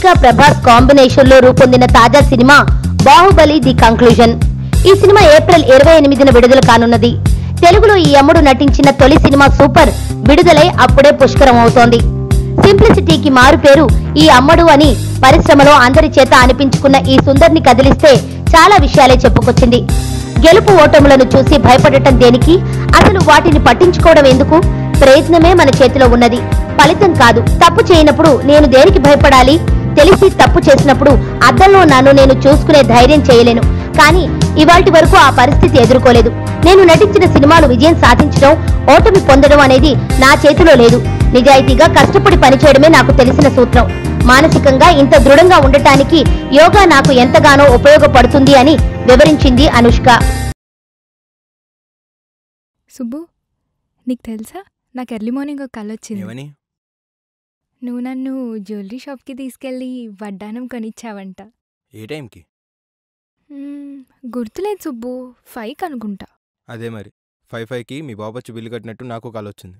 Anushka Prabhas combination లో రూపొందిన తాజా సినిమా బాహుబలి ది కంక్లూజన్. ఈ సినిమా ఏప్రిల్ 28న విడుదల కానున్నది. తెలుగులో ఈ అమ్ముడు నటించిన తొలి సినిమా సూపర్ విడుదలై అప్పుడే పుష్కరం అవుతోంది. సింప్లిసిటీకి మారు పేరు ఈ అమ్మడు అని పరిశ్రమలో అందరి చేత అనిపించుకున్న ఈ సుందర్ని కదిలిస్తే చాలా విషయాలే చెప్పుకొచ్చింది. గెలుపు ఓటములను చూసి భయపడటం దేనికి, అసలు వాటిని పట్టించుకోవడం ఎందుకు? ప్రయత్నమే మన చేతిలో ఉన్నది, ఫలితం కాదు. తప్పు చేయనప్పుడు నేను దేనికి భయపడాలి? తెలిసి తప్పు చేసినప్పుడు అద్దంలో నన్ను నేను చూసుకునే ధైర్యం చేయలేను. కానీ ఇవాల్టి వరకు ఆ పరిస్థితి ఎదుర్కోలేదు. నేను నటించిన సినిమాలు విజయం సాధించడం, ఓటమి పొందడం అనేది నా చేతిలో లేదు. నిజాయితీగా కష్టపడి పనిచేయడమే నాకు తెలిసిన సూత్రం. మానసికంగా ఇంత దృఢంగా ఉండటానికి యోగా నాకు ఎంతగానో ఉపయోగపడుతుంది అని వివరించింది అనుష్క. సుబ్బు, నీకు తెలుసా, నాకు ఎర్లీ మార్నింగ్ ఒక కల వచ్చింది. నువ్వు నన్ను జ్యువెలరీ షాప్కి తీసుకెళ్ళి వడ్డానం కొనిచ్చావంట. ఏ టైంకి? గుర్తులేదు సుబ్బు, 5కి అనుకుంటా. అదే మరి 5కి మీ బాబు వచ్చి బిల్లు కట్టినట్టు నాకు కాల్ వచ్చింది.